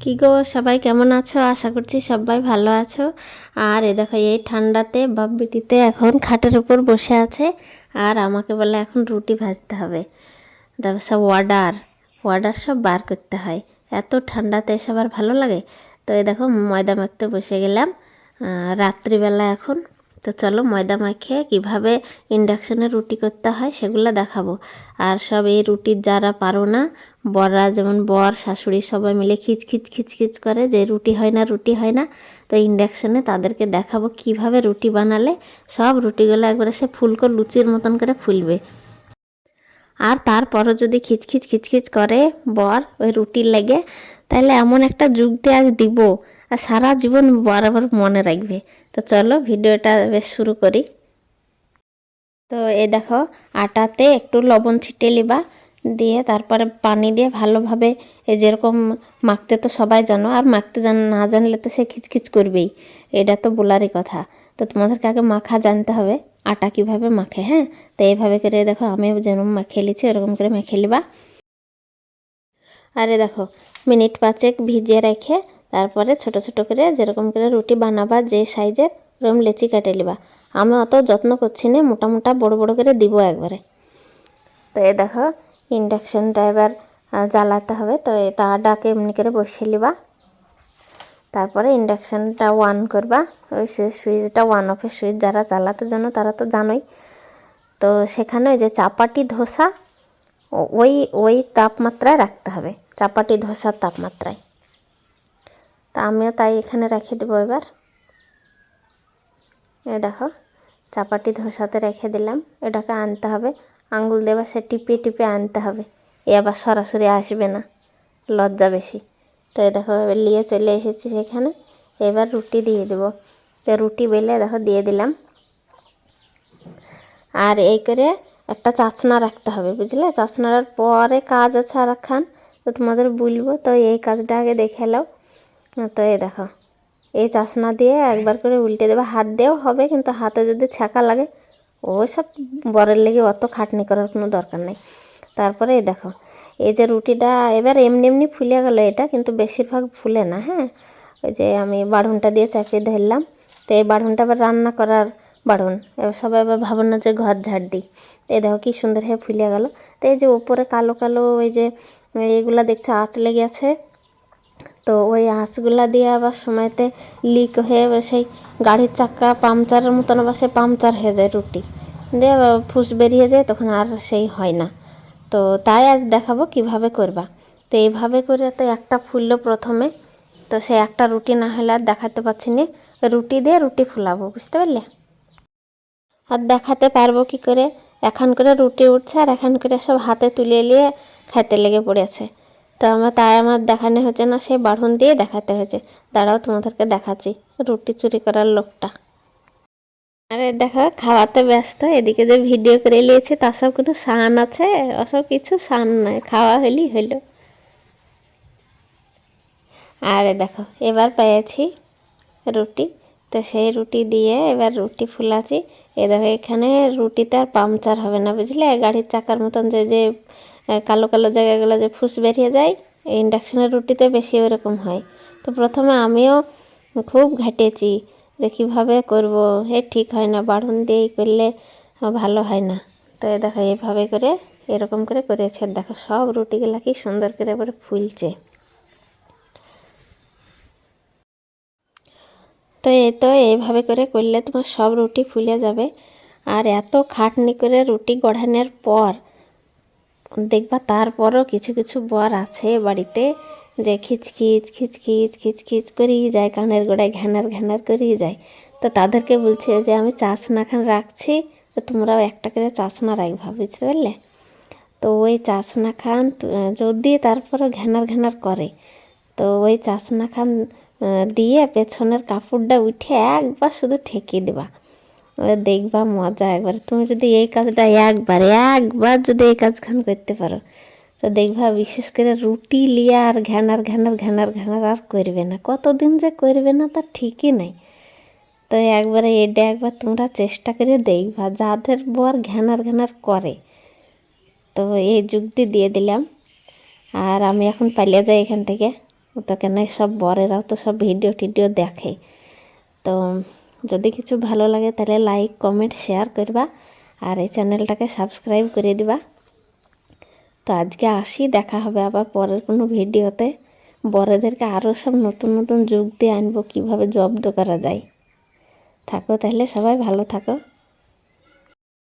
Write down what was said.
কি গো, সবাই কেমন আছো? আশা করছি সবাই ভালো আছো। আর এ দেখো, এই ঠান্ডাতে বাপ বিটিতে এখন খাটের উপর বসে আছে, আর আমাকে বলে এখন রুটি ভাজতে হবে। তারপর সব অর্ডার সব বার করতে হয়। এত ঠান্ডাতে এসব আর ভালো লাগে? তো এই দেখো, ময়দা মাখতে বসে গেলাম রাত্রিবেলা এখন। তো চলো ময়দা মাখিয়ে কীভাবে ইন্ডাকশানে রুটি করতে হয় সেগুলো দেখাবো। আর সব এই রুটির যারা পারো না, বররা যেমন বর শাশুড়ি সবাই মিলে খিচখিচ করে যে রুটি হয় না রুটি হয় না, তো ইন্ডাকশানে তাদেরকে দেখাবো কিভাবে রুটি বানালে সব রুটিগুলো একবারে সে ফুলকো লুচির মতন করে ফুলবে। আর তারপরও যদি খিচখিচ করে বর ওই রুটির লেগে, তাহলে এমন একটা যুক্তি আজ দিব আর সারা জীবন বরাবর মনে রাখবে। তো চলো ভিডিওটা বেশ শুরু করি। তো এই দেখো, আটাতে একটু লবণ ছিটিয়ে লিবা, দিয়ে তারপরে পানি দিয়ে ভালোভাবে এই যেরকম মাখতে তো সবাই জানো, আর মাখতে না জানলে তো সে খিচখিচ করবেই, এটা তো বলারই কথা। তো তোমাদেরকে আগে মাখা জানতে হবে, আটা কিভাবে মাখে। হ্যাঁ, তো এইভাবে করে দেখো আমি যেরকম মাখিয়ে লিছি ওরকম করে মেখে লিবা। আরে দেখো, মিনিট 5 ভিজিয়ে রেখে তারপরে ছোট ছোট করে যেরকম করে রুটি বানাবা, যে সাইজের ওরকম লেচি কেটে লিবা। আমি অত যত্ন করছি না, মোটা বড় বড় করে দিব একবারে। তো এই দেখো, ইন্ডাকশানটা এবার জ্বালাতে হবে। তো এই তাওয়াটাকে এমনি করে বসিয়ে লিবা, তারপরে ইন্ডাকশানটা অন করবা। ওই সুইচটা অন অফের সুইচ যারা চালাতে জানো তারা তো জানোই। তো সেখানে ওই যে চাপাটি ধোসা ওই ওই তাপমাত্রায় রাখতে হবে, চাপাটি ধোসার তাপমাত্রায়। তা আমিও তাই এখানে রেখে দেবো এবার। এই দেখো, চাপাটি ধোসাতে রেখে দিলাম। এটাকে আনতে হবে, আঙ্গুল দেবা সে টিপে আনতে হবে, এ আবার সরাসরি আসবে না, লজ্জা বেশি। তো এই দেখো এবার নিয়ে চলে এসেছি সেখানে। এবার রুটি দিয়ে দেবো। তো রুটি বেলে দেখো দিয়ে দিলাম। আর এই করে একটা চাশনা রাখতে হবে, বুঝলে? চাশনার পরে কাজ আছে আর একখান, তো তোমাদের বলবো। তো এই কাজটা আগে দেখে নাও। তো এই দেখো, এই চাশনা দিয়ে একবার করে উল্টে দেবে, হাত দিয়েও হবে, কিন্তু হাতে যদি ছ্যাঁকা লাগে ওসব বরের লেগে অত খাটনি করার কোনো দরকার নেই। তারপরে এই দেখো, এই যে রুটিটা এবার এমনি ফুলে গেলো, এটা কিন্তু বেশিরভাগ ফুলে না। হ্যাঁ, ওই যে আমি বাড়ুনটা দিয়ে চাপিয়ে ধরলাম। তো এই বাড়ুনটা আবার রান্না করার বাড়ুন, এবার সবাই আবার ভাবো না যে ঘর ঝাড় দিই। তো এই দেখো কি সুন্দর হয়ে ফুলে গেল। তো এই যে উপরে কালো কালো ওই যে এইগুলা দেখছো আঁচ লেগে আছে, তো ওই আঁচগুলা দিয়ে আবার সময়তে লিক হয়ে সেই গাড়ির চাকা পাংচারের মতন আবার সে পাংচার হয়ে যায় রুটি দিয়ে, ফুস বেরিয়ে যায়, তখন আর সেই হয় না। তো তাই আজ দেখাবো কিভাবে করবা। তো এইভাবে করে তো একটা ফুললো প্রথমে, তো সে একটা রুটি না হলে আর দেখাতে পারছি না, রুটি দিয়ে রুটি ফুলাবো, বুঝতে পারলে? আর দেখাতে পারবো কি করে, এখন করে রুটি উঠছে আর এখন করে সব হাতে তুলে নিয়ে খাইতে লেগে পড়েছে। তো আমার দেখানো হচ্ছে না, সেই বাড়ুন দিয়ে দেখাতে হয়েছে। দাঁড়াও তোমাদেরকে দেখাচ্ছি রুটি চুরি করার লোকটা। আরে দেখো, খাওয়াতে ব্যস্ত, এদিকে যে ভিডিও করে নিয়েছে তার সব কোনো সান আছে? ওসব কিছু সান নয়, খাওয়া হলেই হলো। আরে দেখো, এবার পেয়েছি রুটি। তো সেই রুটি দিয়ে এবার রুটি ফুলাচ্ছি। এ দেখো, এখানে রুটিতে আর পাংচার হবে না, বুঝলে? গাড়ির চাকার মতন যে যে কালো কালো জায়গাগুলো যে ফুস বেরিয়ে যায়, এই ইন্ডাকশানের রুটিতে বেশি ওরকম হয়। তো প্রথমে আমিও খুব ঘাটেছি যে কীভাবে করব, ঠিক হয় না, বাড়ুন দিয়েই করলে ভালো হয় না। তো এ দেখো এইভাবে করে এরকম করে করেছে, দেখো সব রুটিগুলো কি সুন্দর করে এবারে ফুলছে। তো তো এইভাবে করে করলে তোমার সব রুটি ফুলে যাবে। আর এত খাটনি করে রুটি গড়ানোর পর দেখবা তারপরও কিছু কিছু বর আছে বাড়িতে যে খিচখিচ করেই যায়, কানের গোড়ায় ঘ্যানার করেই যায়। তো তাদেরকে বলছে যে আমি চাশনাখান রাখছি, তো তোমরাও একটা করে চাশনা রাখবা, বুঝতে পারলে? তো ওই চাশনাখান যদি তারপরও ঘ্যানার করে, তো ওই চাশনাখান দিয়ে পেছনের কাপড়টা উঠে একবার শুধু ঠেকিয়ে দেবা, দেখবা মজা। একবার তুমি যদি এই কাজটা একবার যদি এই কাজখান করতে পারো, তো দেখবা বিশেষ করে রুটি লিয়া আর ঘ্যানার আর করবে না, কতদিন যে করবে না তার ঠিকই নাই। তো একবারে এটা একবার তোমরা চেষ্টা করে দেখবা, যাদের বর ঘ্যানার করে। তো এই যুক্তি দিয়ে দিলাম, আর আমি এখন পালিয়ে যাই এখান থেকে। তো কেন সব বরেরাও তো সব ভিডিও টিডিও দেখে। তো যদি কিছু ভালো লাগে তাহলে লাইক কমেন্ট শেয়ার করবা আর এই চ্যানেলটাকে সাবস্ক্রাইব করে দিবা। তো আজকে আসি, দেখা হবে আবার পরের কোনো ভিডিওতে। বড়দেরকে আরও সব নতুন নতুন যুগ দিয়ে আনবো, কীভাবে জব্দ করা যায়। থাকো তাহলে, সবাই ভালো থাকো।